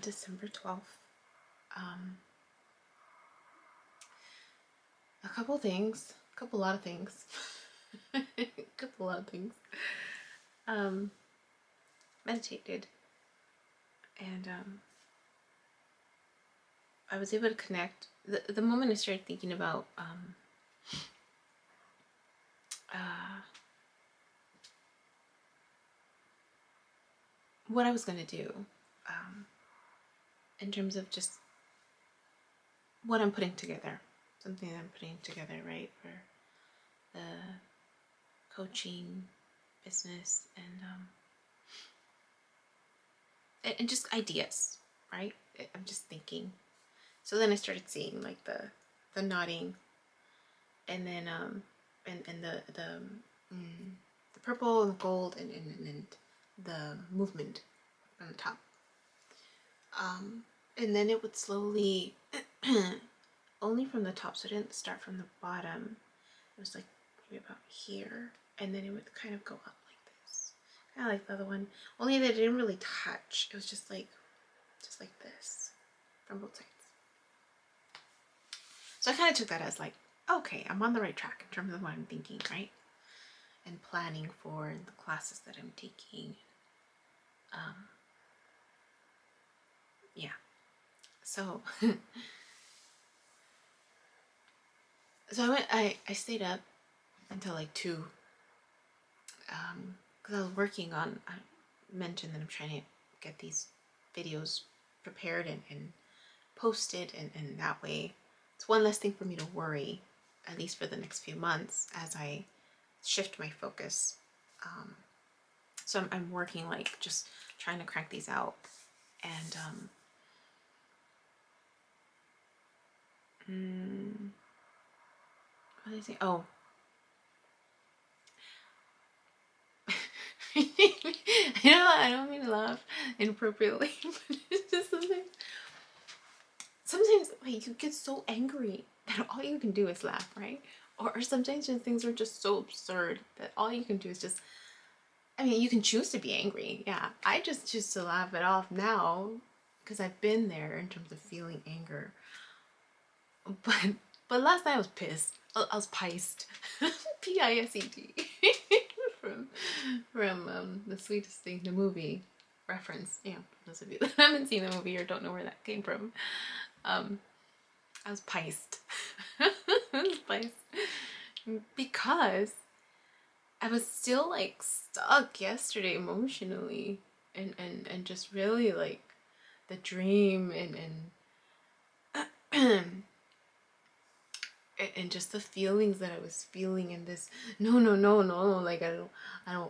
December 12th. A couple things, a lot of things, a lot of things. Meditated, and I was able to connect. The moment I started thinking about what I was gonna do, in terms of just what I'm putting together, something that I'm putting together, right, for the coaching business and just ideas, right? I'm just thinking. So then I started seeing like the nodding, and then and the purple and the gold and the movement from the top. And then it would slowly, only from the top, so it didn't start from the bottom. It was like maybe about here, and then it would kind of go up like this, kind of like the other one. Only that it didn't really touch. It was just like this, from both sides. So I kind of took that as like, okay, I'm on the right track in terms of what I'm thinking, right? And planning for the classes that I'm taking. Yeah. So, I stayed up until like 2, because I was working on, I mentioned that I'm trying to get these videos prepared and posted, and that way it's one less thing for me to worry, at least for the next few months, as I shift my focus. So I'm working, like, just trying to crank these out, and what did I say? Oh, I don't mean to laugh inappropriately, but it's just sometimes like, you get so angry that all you can do is laugh, right? Or sometimes just things are just so absurd that all you can do is just, I mean, you can choose to be angry. Yeah, I just choose to laugh it off now because I've been there in terms of feeling anger. But last night I was pissed. I was pissed. P-I-S-E-D. from The Sweetest Thing, the movie reference. Yeah, for those of you that haven't seen the movie or don't know where that came from. I was pissed. I was pissed because I was still like stuck yesterday emotionally, and just really like the dream and just the feelings that I was feeling in this no, like I don't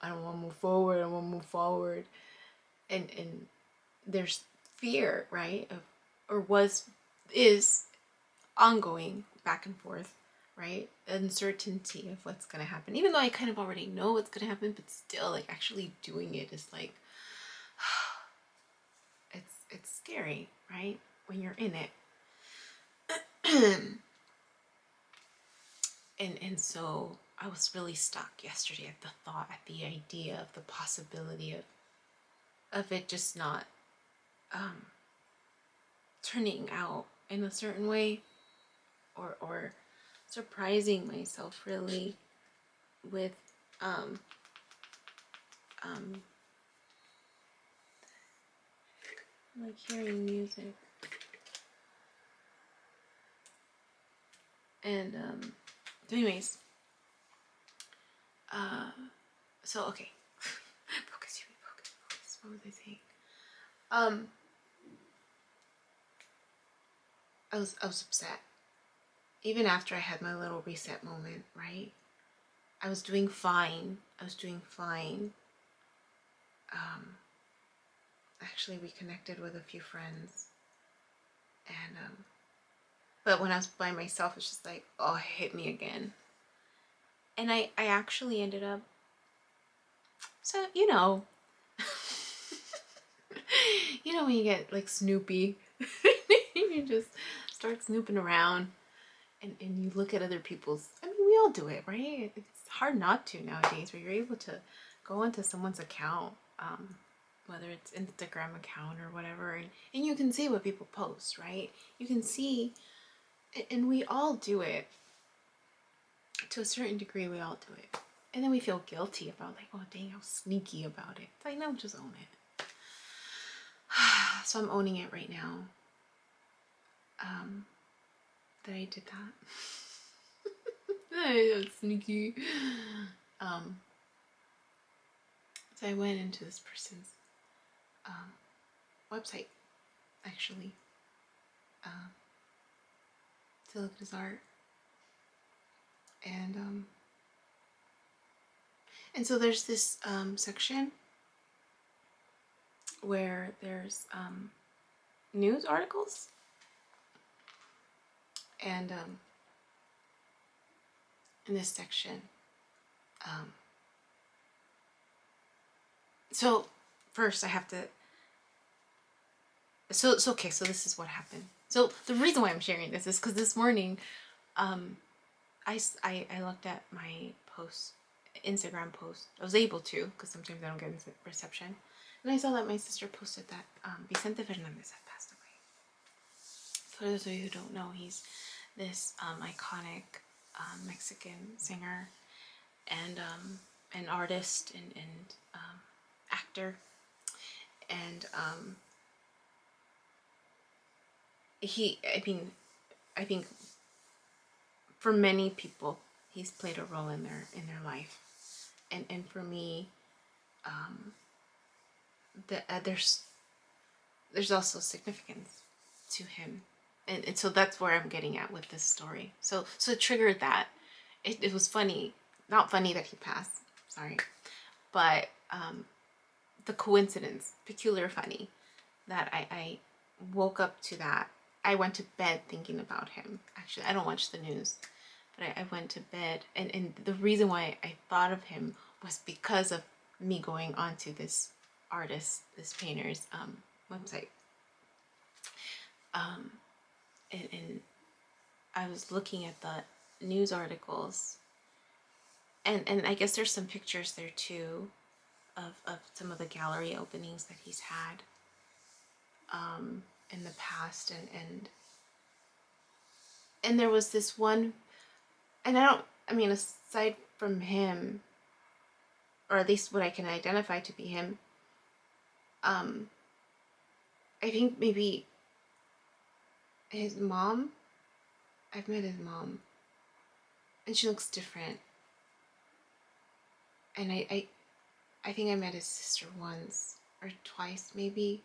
want to move forward. I want to move forward, and there's fear, right, of, or is ongoing back and forth, right? Uncertainty of what's gonna happen, even though I kind of already know what's gonna happen, but still, like, actually doing it is like it's scary, right, when you're in it. and so I was really stuck yesterday at the thought, at the idea of the possibility of it just not turning out in a certain way, or surprising myself really with like hearing music and anyways, so okay. focus, what was I saying? I was upset even after I had my little reset moment, right? I was doing fine. Actually reconnected with a few friends, and but when I was by myself, it's just like, oh, it hit me again. And I actually ended up, so when you get like snoopy, you just start snooping around, and you look at other people's, I mean, we all do it, right? It's hard not to nowadays, where you're able to go into someone's account, whether it's Instagram account or whatever, and you can see what people post, right? You can see, and we all do it. To a certain degree, we all do it. And then we feel guilty about, like, oh dang, I was sneaky about it. It's like, no, just own it. So I'm owning it right now. That I did that. I was sneaky. So I went into this person's website, actually, to look at his art. And so there's this section where there's news articles, and in this section, so first I have to, okay, so this is what happened. So the reason why I'm sharing this is because this morning, I looked at my Instagram post. I was able to, because sometimes I don't get reception. And I saw that my sister posted that Vicente Fernandez had passed away. For those of you who don't know, he's this iconic Mexican singer and an artist and actor. And I think for many people, he's played a role in their life, and for me, there's also significance to him, and so that's where I'm getting at with this story. So it triggered that. It was funny, not funny that he passed, sorry, but the coincidence, peculiar funny, that I woke up to that. I went to bed thinking about him. Actually, I don't watch the news, but I went to bed, and the reason why I thought of him was because of me going onto this artist, this painter's website. And I was looking at the news articles, and I guess there's some pictures there too of some of the gallery openings that he's had in the past, and there was this one, and aside from him, or at least what I can identify to be him, I think maybe his mom. I've met his mom, and she looks different. And I think I met his sister once or twice maybe,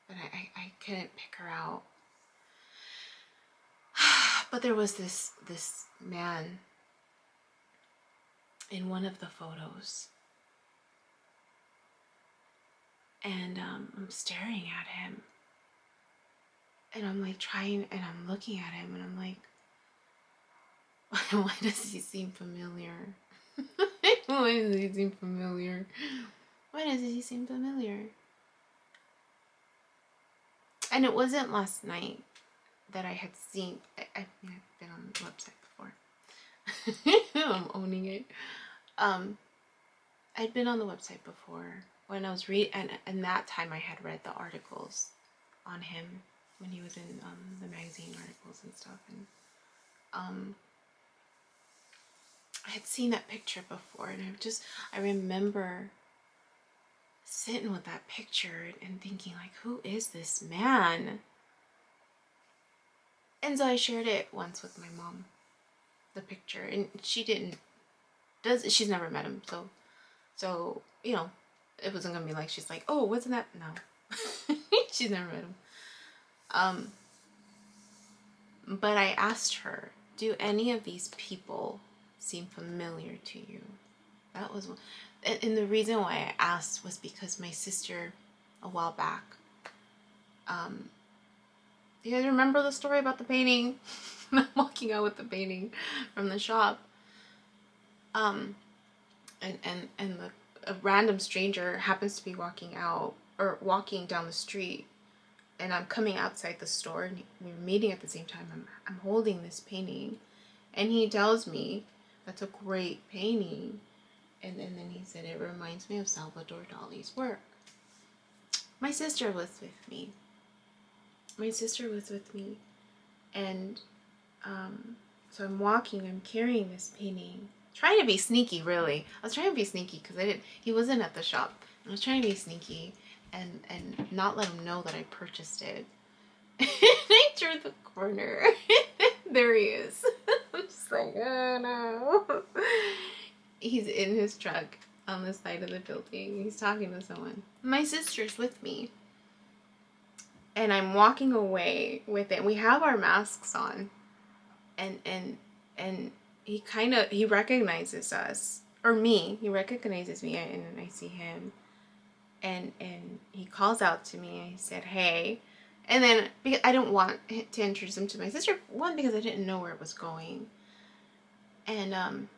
but I couldn't pick her out. But there was this man in one of the photos, and I'm staring at him, and I'm like and I'm looking at him, and I'm like, why does he seem familiar? Why does he seem familiar? Why does he seem familiar? And it wasn't last night that I had seen. I've been on the website before. I'm owning it. I'd been on the website before when I was and that time I had read the articles on him when he was in the magazine articles and stuff, and I had seen that picture before, and I remember sitting with that picture and thinking, like, who is this man? And so I shared it once with my mom, the picture, and she's never met him, so you know, it wasn't gonna be like, she's like, oh, wasn't that, no. She's never met him. But I asked her, do any of these people seem familiar to you? That was, and the reason why I asked was because my sister, a while back, you guys remember the story about the painting? I'm walking out with the painting from the shop, and a random stranger happens to be walking down the street, and I'm coming outside the store, and we're meeting at the same time. I'm holding this painting, and he tells me, that's a great painting, and then he said, it reminds me of Salvador Dali's work. my sister was with me. My sister was with me, and so I'm walking, I'm carrying this painting, trying to be sneaky, really. I was trying to be sneaky because he wasn't at the shop. I was trying to be sneaky and not let him know that I purchased it. And I turned the corner. There he is. I'm just like, oh no. He's in his truck on the side of the building. He's talking to someone. My sister's with me. And I'm walking away with it. We have our masks on. And he recognizes us. Or me. He recognizes me and I see him. And he calls out to me. I said, hey. And then, because I don't want to introduce him to my sister. One, because I didn't know where it was going. And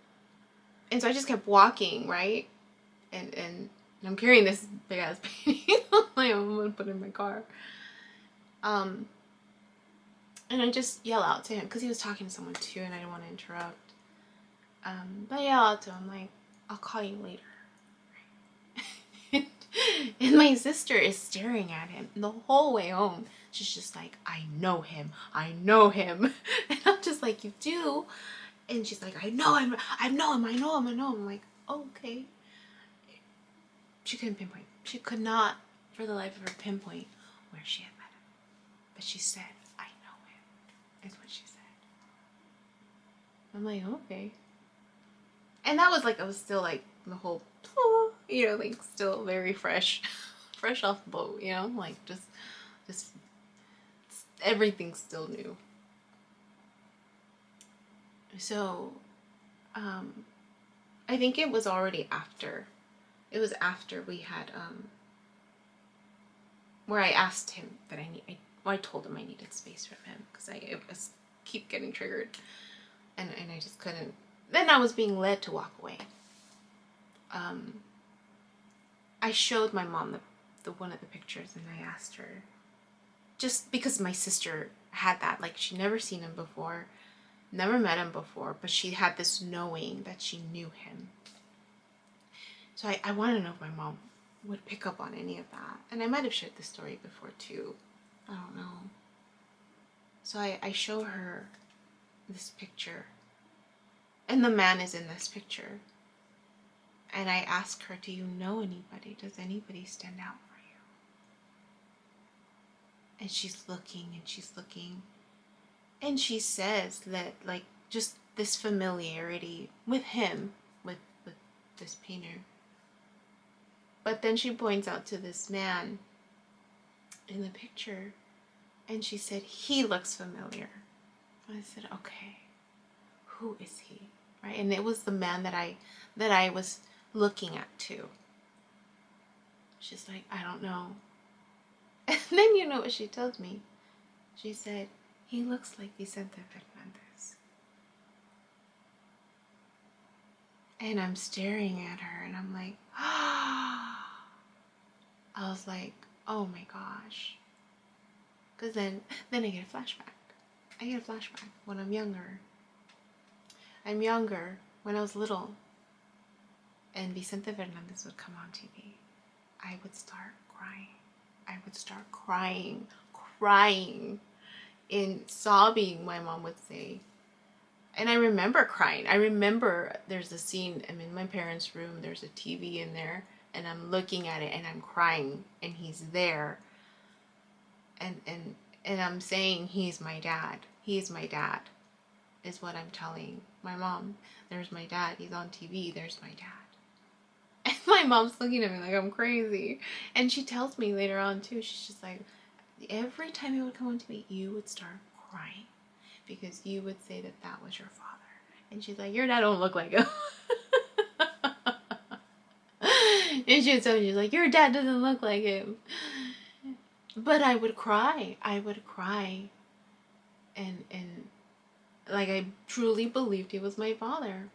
so I just kept walking, right? And I'm carrying this big ass painting. I'm gonna put it in my car. And I just yell out to him because he was talking to someone too, and I didn't want to interrupt. But I yell out to him like, "I'll call you later." And my sister is staring at him the whole way home. She's just like, "I know him. I know him." And I'm just like, "You do?" And she's like, "I know him. I know him. I know him. I know him." I'm like, oh, "Okay." She couldn't pinpoint. She could not, for the life of her, pinpoint where she had met him. But she said, "I know him," is what she said. I'm like, okay. And that was like, I was still like, the whole, like still very fresh off the boat, like just everything's still new. So, I think it was already after. It was after we had, where I asked him that I told him I needed space from him because I was keep getting triggered, and I just couldn't. Then I was being led to walk away. I showed my mom the one of the pictures, and I asked her, just because my sister had that, like she'd never seen him before, never met him before, but she had this knowing that she knew him. So I wanted to know if my mom would pick up on any of that. And I might have shared this story before too. I don't know. So I show her this picture. And the man is in this picture. And I ask her, "Do you know anybody? Does anybody stand out for you?" And she's looking and she's looking. And she says that, like, just this familiarity with him, with this painter. But then she points out to this man in the picture. And she said, "He looks familiar." And I said, "Okay, who is he?" Right? And it was the man that I was looking at too. She's like, "I don't know." And then you know what she tells me? She said, "He looks like Vicente Fernandez." And I'm staring at her and I'm like, ah. I was like, oh my gosh. Because then I get a flashback. I get a flashback when I'm younger. I'm younger when I was little. And Vicente Fernandez would come on TV. I would start crying. I would start crying. In sobbing, my mom would say. And I remember crying. I remember there's a scene, I'm in my parents' room, there's a TV in there, and I'm looking at it and I'm crying, and he's there. And I'm saying, "He's my dad. He's my dad," is what I'm telling my mom. "There's my dad. He's on TV. There's my dad." And my mom's looking at me like I'm crazy. And she tells me later on too, she's just like, every time he would come on TV, you would start crying. Because you would say that was your father. And she's like, "Your dad don't look like him." And she would tell me, she's like, "Your dad doesn't look like him." But I would cry. And like I truly believed he was my father.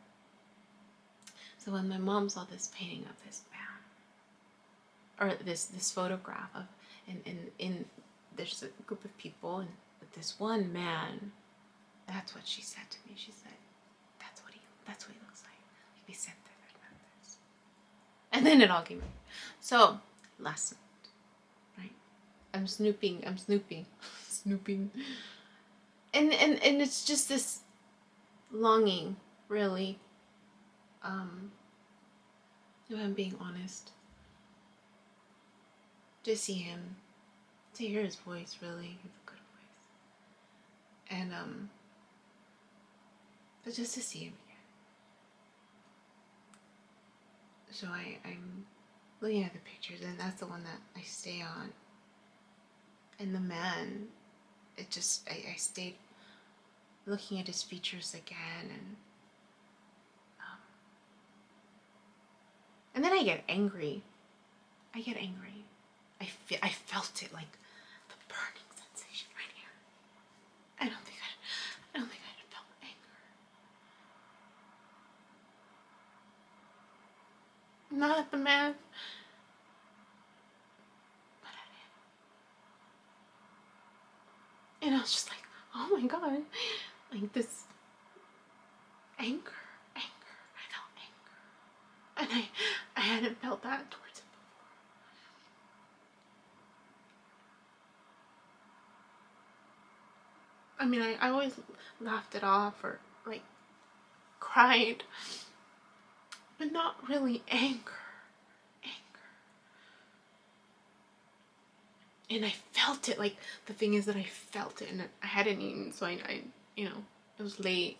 So when my mom saw this painting of this man, or this photograph of, and there's a group of people, and with this one man, that's what she said to me. She said, that's what he looks like Vicente Fernandez. And then it all came out. So last night, I'm snooping, snooping. And it's just this longing, really, if I'm being honest, to see him, to hear his voice, really. It's a good voice. And, but just to see him again. So I'm looking at the pictures, and that's the one that I stay on. And the man, it just, I stayed looking at his features again, and then I get angry. I felt it, like the burning sensation right here. I don't think I had felt anger. Not at the man, but at him. And I was just like, oh my god, like this anger. I felt anger. And I hadn't felt that towards him before. I mean, I always laughed it off or like cried, but not really anger. And I felt it, like, the thing is that I felt it, and I hadn't eaten, so I you know, it was late,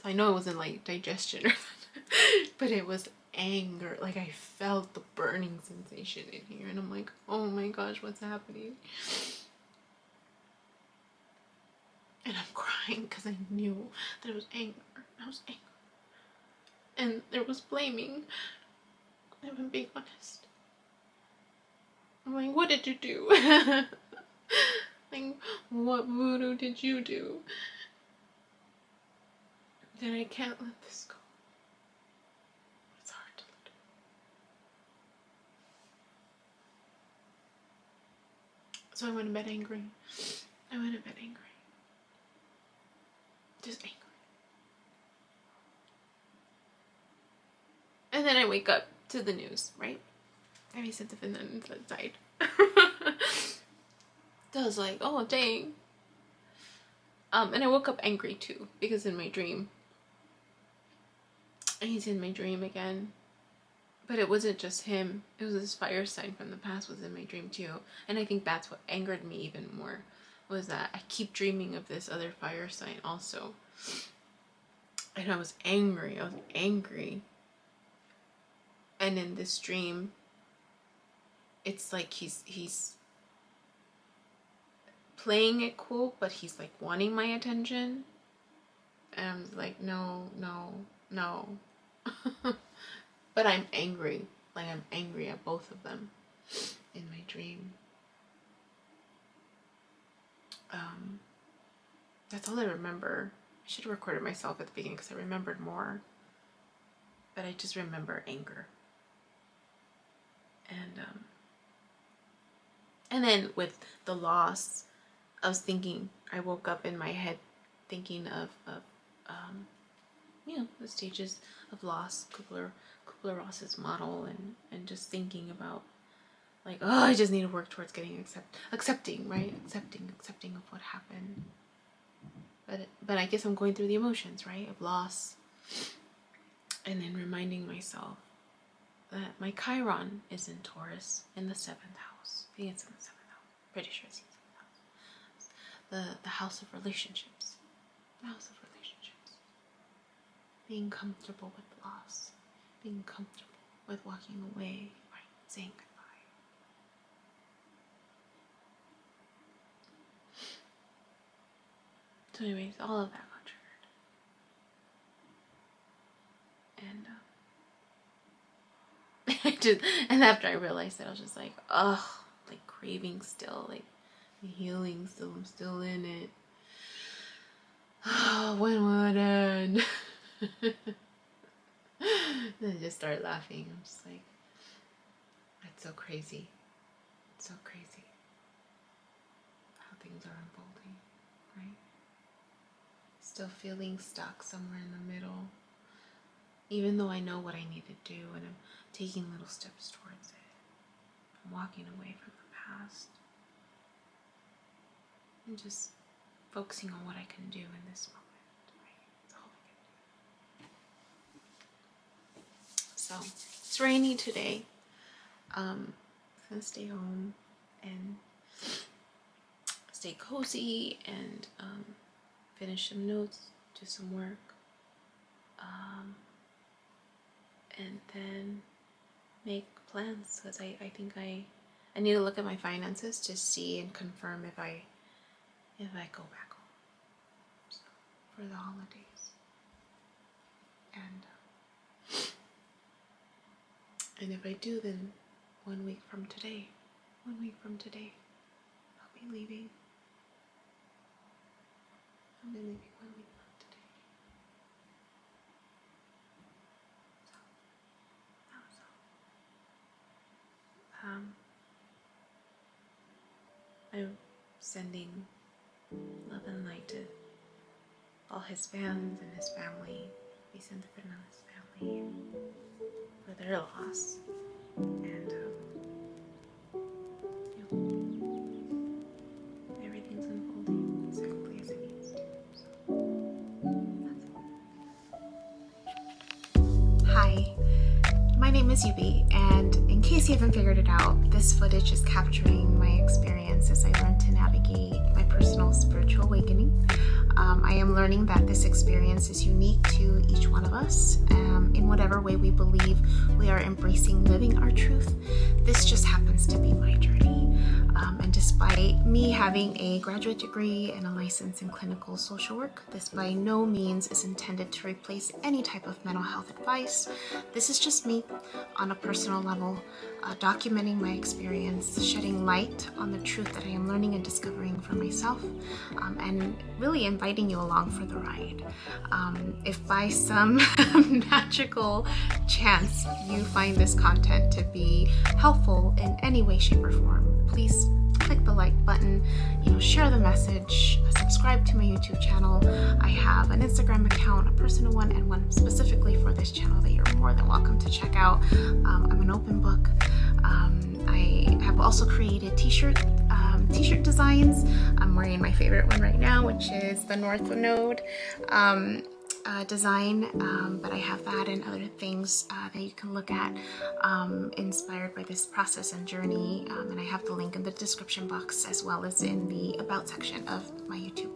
so I know it wasn't like digestion or something, but it was anger. Like, I felt the burning sensation in here, and I'm like, oh my gosh, what's happening? And I'm crying because I knew that it was anger. I was angry. And there was blaming, if I'm being honest. I'm like, what did you do? Like, what voodoo did you do? That I can't let this go. It's hard to let go. So I went to bed angry. Just angry. And then I wake up to the news, right? And Vicente Fernandez died. So I was like, oh dang. And I woke up angry too, because in my dream, he's in my dream again. But it wasn't just him. It was this fire sign from the past was in my dream too. And I think that's what angered me even more, was that I keep dreaming of this other fire sign also. And I was angry. And in this dream, it's like he's playing it cool, but he's like wanting my attention. And I'm like, no. But I'm angry. Like, I'm angry at both of them in my dream. That's all I remember. I should have recorded myself at the beginning because I remembered more. But I just remember anger. And then with the loss, I was thinking, I woke up in my head thinking of the stages of loss, Kubler-Ross's model, and just thinking about, like, oh, I just need to work towards getting accepting, right? Accepting of what happened. But I guess I'm going through the emotions, right, of loss, and then reminding myself that my Chiron is in Taurus in the 7th house. I think it's in the 7th house. Pretty sure it's in the 7th house. The house of relationships. The house of relationships. Being comfortable with loss. Being comfortable with walking away, right? Saying goodbye. So anyways, all of that got triggered. And after I realized that, I was just like, ugh, like craving still, like healing still, I'm still in it. Oh, when will it end? Then I just started laughing. I'm just like, that's so crazy. It's so crazy how things are unfolding, right? Still feeling stuck somewhere in the middle, even though I know what I need to do and I'm taking little steps towards it. I'm walking away from the past. and just focusing on what I can do in this moment. Right? That's all I can do. So it's rainy today. I'm gonna stay home and stay cozy and finish some notes, do some work, and then make plans, because I think I need to look at my finances to see and confirm if I go back home, so, for the holidays. And if I do, then 1 week from today, I'll be leaving. I'll be leaving 1 week from today. I'm sending love and light to all his fans and his family, Vicente Fernandez family, for their loss. And everything's unfolding exactly as it needs to. So that's all. Hi, my name is Yubi, and in case you haven't figured it out, this footage is capturing my experience as I learn to navigate my personal spiritual awakening. I am learning that this experience is unique to each one of us, in whatever way we believe we are embracing living our truth. This just happens to be my journey. And despite me having a graduate degree and a license in clinical social work, this by no means is intended to replace any type of mental health advice. This is just me on a personal level, documenting my experience, shedding light on the truth that I am learning and discovering for myself, and really inviting you along for the ride. If by some magical chance you find this content to be helpful in any way, shape, or form, please click the like button, share the message, subscribe to my YouTube channel. I have an Instagram account, a personal one, and one specifically for this channel that you're more than welcome to check out. I'm an open book. I have also created t-shirt designs. I'm wearing my favorite one right now, which is the North Node design, but I have that and other things that you can look at inspired by this process and journey, and I have the link in the description box as well as in the about section of my YouTube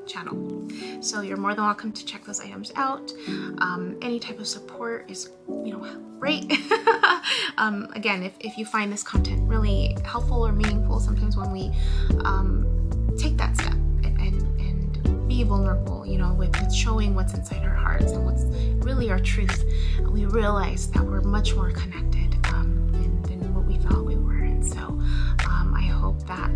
channel. So you're more than welcome to check those items out. Any type of support is great. Again, if you find this content really helpful or meaningful, sometimes when we take that step and be vulnerable, with showing what's inside our hearts and what's really our truth, we realize that we're much more connected than what we thought we were. And so I hope that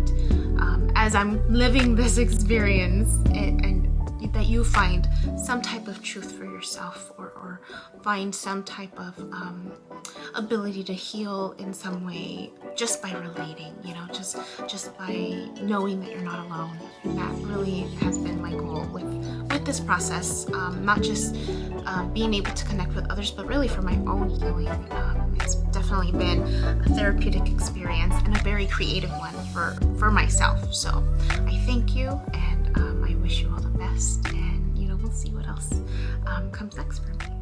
as I'm living this experience and that you find some type of truth for yourself, or find some type of ability to heal in some way just by relating, just by knowing that you're not alone. That really has been my goal with this process, not just being able to connect with others, but really for my own healing. It's definitely been a therapeutic experience and a very creative one for myself. So I thank you, and I wish you all the best, and we'll see what else comes next for me.